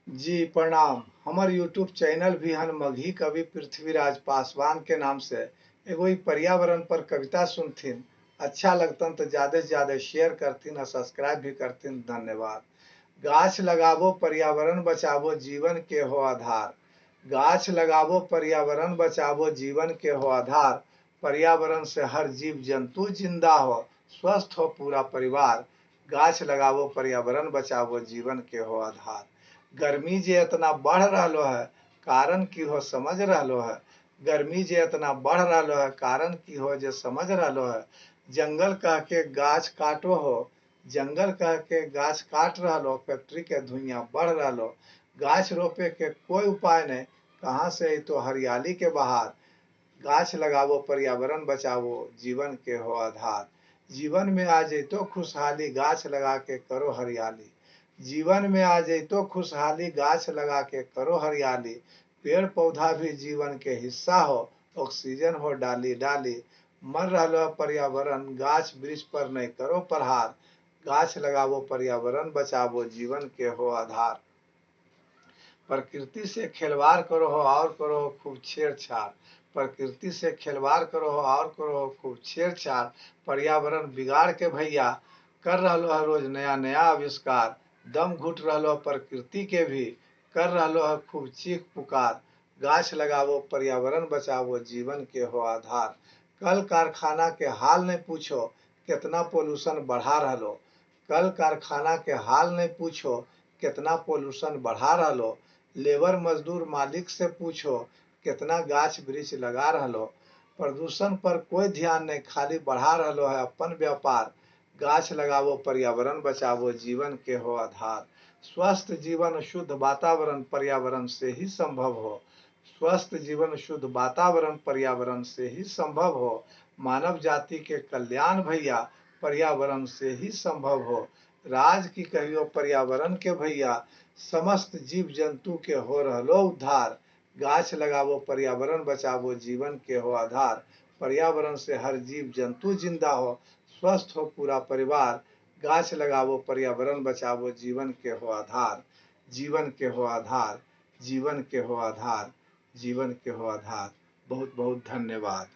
जी प्रणाम। हमर YouTube channel भी हन मगही कवि पृथ्वीराज पासवान के नाम से एगो पर्यावरण पर कविता सुनथिन। अच्छा लगतन तो ज्यादा से ज्यादा शेयर करथिन और सब्सक्राइब भी करथिन। धन्यवाद। गाछ लगाबो पर्यावरण बचाबो जीवन के हो आधार। गाछ लगाबो पर्यावरण बचाबो जीवन के हो आधार। पर्यावरण से हर जीव जंतु जिंदा हो, स्वस्थ हो पूरा परिवार। गाछ लगाबो पर्यावरण बचाबो जीवन के हो आधार। गर्मी जे इतना बढ़ रहा है, कारण की हो समझ रहा है। गर्मी जे इतना बढ़ रहा है, कारण की हो जे समझ रहा है। जंगल कह के गाछ काटो हो, जंगल कह के गाछ काट रहा, फैक्ट्री के धुइयां बढ़ रहा। गाछ रोपे के कोई उपाय नहीं, कहाँ से तो हरियाली के बहार। गाछ लगाबो पर्यावरण बचाबो जीवन के हो आधार। जीवन में आ जैतो खुशहाली, गाछ लगा के करो हरियाली। जीवन में आ जैतो खुशहाली, गाछ लगा के करो हरियाली। पेड़ पौधा भी जीवन के हिस्सा हो, ऑक्सीजन हो डाली डाली। मर रहा पर्यावरण, गाछ वृक्ष पर नहीं करो प्रहार। गाछ लगाबो पर्यावरण बचाबो जीवन के हो आधार। प्रकृति से खिलवाड़ करो हो और करो हो खूब छेड़छाड़। प्रकृति से खिलवाड़ करो हो और करो हो खूब छेड़छाड़। पर्यावरण बिगाड़ के भैया कर रहा है रोज नया नया आविष्कार। दम घुट रहा प्रकृति के भी, कर रहा है खूब चीख पुकार। गाछ लगाबो पर्यावरण बचाबो जीवन के हो आधार। कल कारखाना के हाल नहीं पूछो, कितना पोल्यूशन बढ़ा रहा। कल कारखाना के हाल नहीं पूछो, कितना पोल्यूशन बढ़ा रहा। लेबर मजदूर मालिक से पूछो, कितना गाछ वृक्ष लगा रहा। प्रदूषण पर कोई ध्यान नहीं, खाली बढ़ा रहा है अपन व्यापार। गाछ लगाबो पर्यावरण बचाबो जीवन के हो आधार। स्वस्थ जीवन शुद्ध वातावरण पर्यावरण से ही संभव हो। स्वस्थ जीवन शुद्ध वातावरण पर्यावरण से ही संभव हो। मानव जाति के कल्याण भैया पर्यावरण से ही संभव हो। राज की कहियो पर्यावरण के भैया, समस्त जीव जंतु के हो रहलो उद्धार। गाछ लगाबो पर्यावरण बचाबो जीवन के हो आधार। पर्यावरण से हर जीव जंतु जिंदा हो, स्वस्थ हो पूरा परिवार। गाछ लगाबो पर्यावरण बचाबो जीवन के हो आधार। जीवन के हो आधार, जीवन के हो आधार, जीवन के हो आधार। बहुत बहुत धन्यवाद।